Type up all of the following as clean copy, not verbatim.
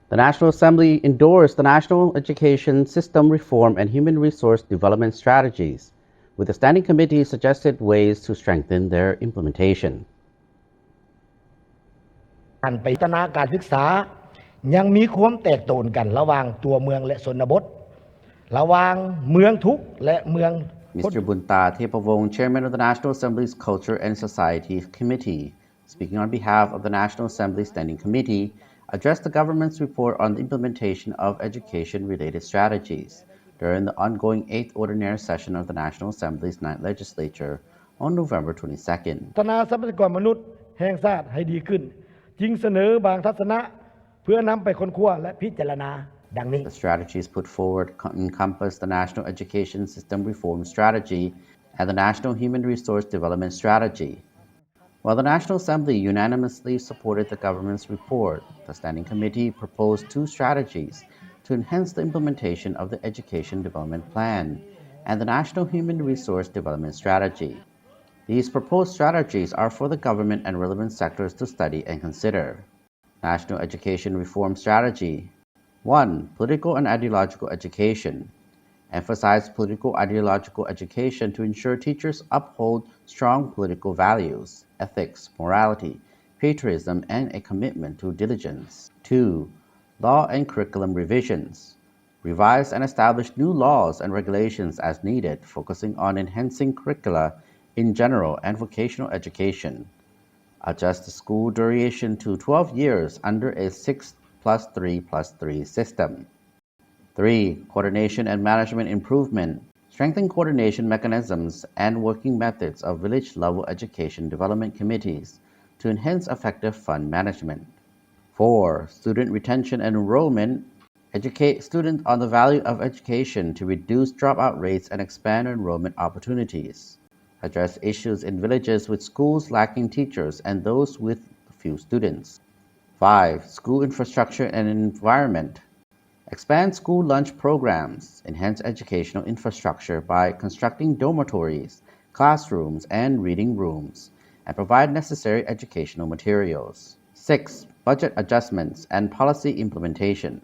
The National Assembly endorsed the National Education System Reform and Human Resource Development Strategies, with the Standing Committee suggested ways to strengthen their implementation. การไปพัฒนาการศึกษายังมีความแตกต่างกันระหว่างตัวเมืองและชนบทระหว่างเมืองทุกและเมือง Mr. Bunta Thepavong, Chairman of the National Assembly's Culture and Society Committee, speaking on behalf of the National Assembly Standing Committee, addressed the government's report on the implementation of education-related strategies during the ongoing 8th Ordinary Session of the National Assembly's 9th Legislature on November 22nd. พัฒนาทรัพยากรมนุษย์แห่งชาติให้ดีขึ้นจึงเสนอบางทัศนะเพื่อนำไปค้นคว้าและพิจารณาดังนี้ The strategies put forward encompass the National Education System Reform Strategy and the National Human Resource Development Strategy. While the National Assembly unanimously supported the government's report, the Standing Committee proposed two strategies to enhance the implementation of the Education Development Plan and the National Human Resource Development Strategy. These proposed strategies are for the government and relevant sectors to study and consider. National Education Reform Strategy 1. Political and ideological education. Emphasize political ideological education to ensure teachers uphold strong political values, ethics, morality, patriotism, and a commitment to diligence. 2. Law and curriculum revisions. Revise and establish new laws and regulations as needed, focusing on enhancing curricula in general and vocational education. Adjust the school duration to 12 years under a 6+3+3 system. 3. Coordination and management improvement. Strengthen coordination mechanisms and working methods of village-level education development committees to enhance effective fund management. 4. Student retention and enrollment. Educate students on the value of education to reduce dropout rates and expand enrollment opportunities. Address issues in villages with schools lacking teachers and those with few students. 5. School infrastructure and environment. Expand school lunch programs, enhance educational infrastructure by constructing dormitories, classrooms, and reading rooms, and provide necessary educational materials. 6. Budget adjustments and policy implementation.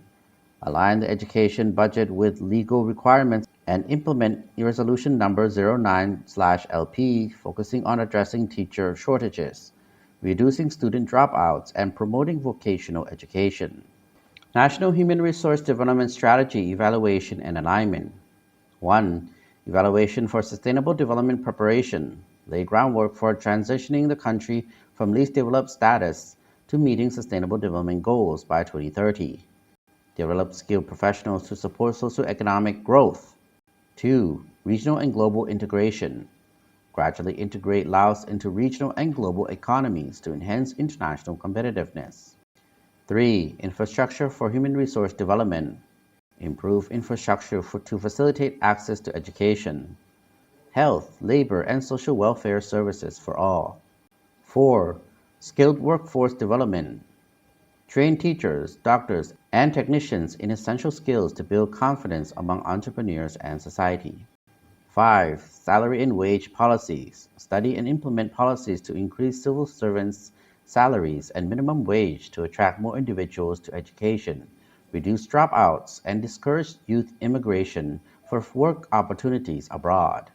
Align the education budget with legal requirements and implement Resolution Number 09/LP, focusing on addressing teacher shortages, reducing student dropouts, and promoting vocational education. National Human Resource Development Strategy Evaluation and Alignment. 1. Evaluation for sustainable development preparation. Lay groundwork for transitioning the country from least developed status to meeting sustainable development goals by 2030. Develop skilled professionals to support socioeconomic growth. 2. Regional and global integration. Gradually integrate Laos into regional and global economies to enhance international competitiveness. 3. Infrastructure for human resource development. Improve infrastructure to facilitate access to education, health, labor, and social welfare services for all. 4. Skilled workforce development. Train teachers, doctors, and technicians in essential skills to build confidence among entrepreneurs and society. 5. Salary and wage policies. Study and implement policies to increase civil servants' salaries and minimum wage to attract more individuals to education, reduce dropouts, and discourage youth immigration for work opportunities abroad.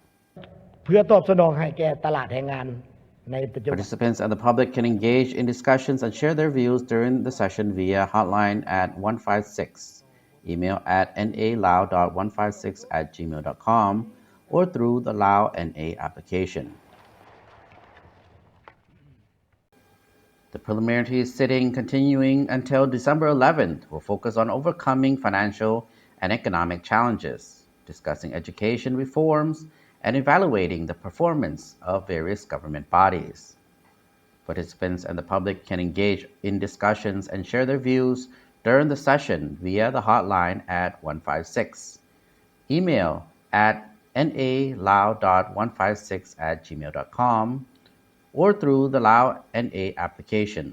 เพื่อตอบสนองให้แก่ตลาดแรงงานในปัจจุบัน Participants and the public can engage in discussions and share their views during the session via hotline at 156, email at nalao.156@gmail.com, or through the Lao NA application. The preliminary sitting continuing until December 11th will focus on overcoming financial and economic challenges, discussing education reforms, and evaluating the performance of various government bodies. Participants and the public can engage in discussions and share their views during the session via the hotline at 156, email at nalao.156@gmail.com, or through the Lao NA application.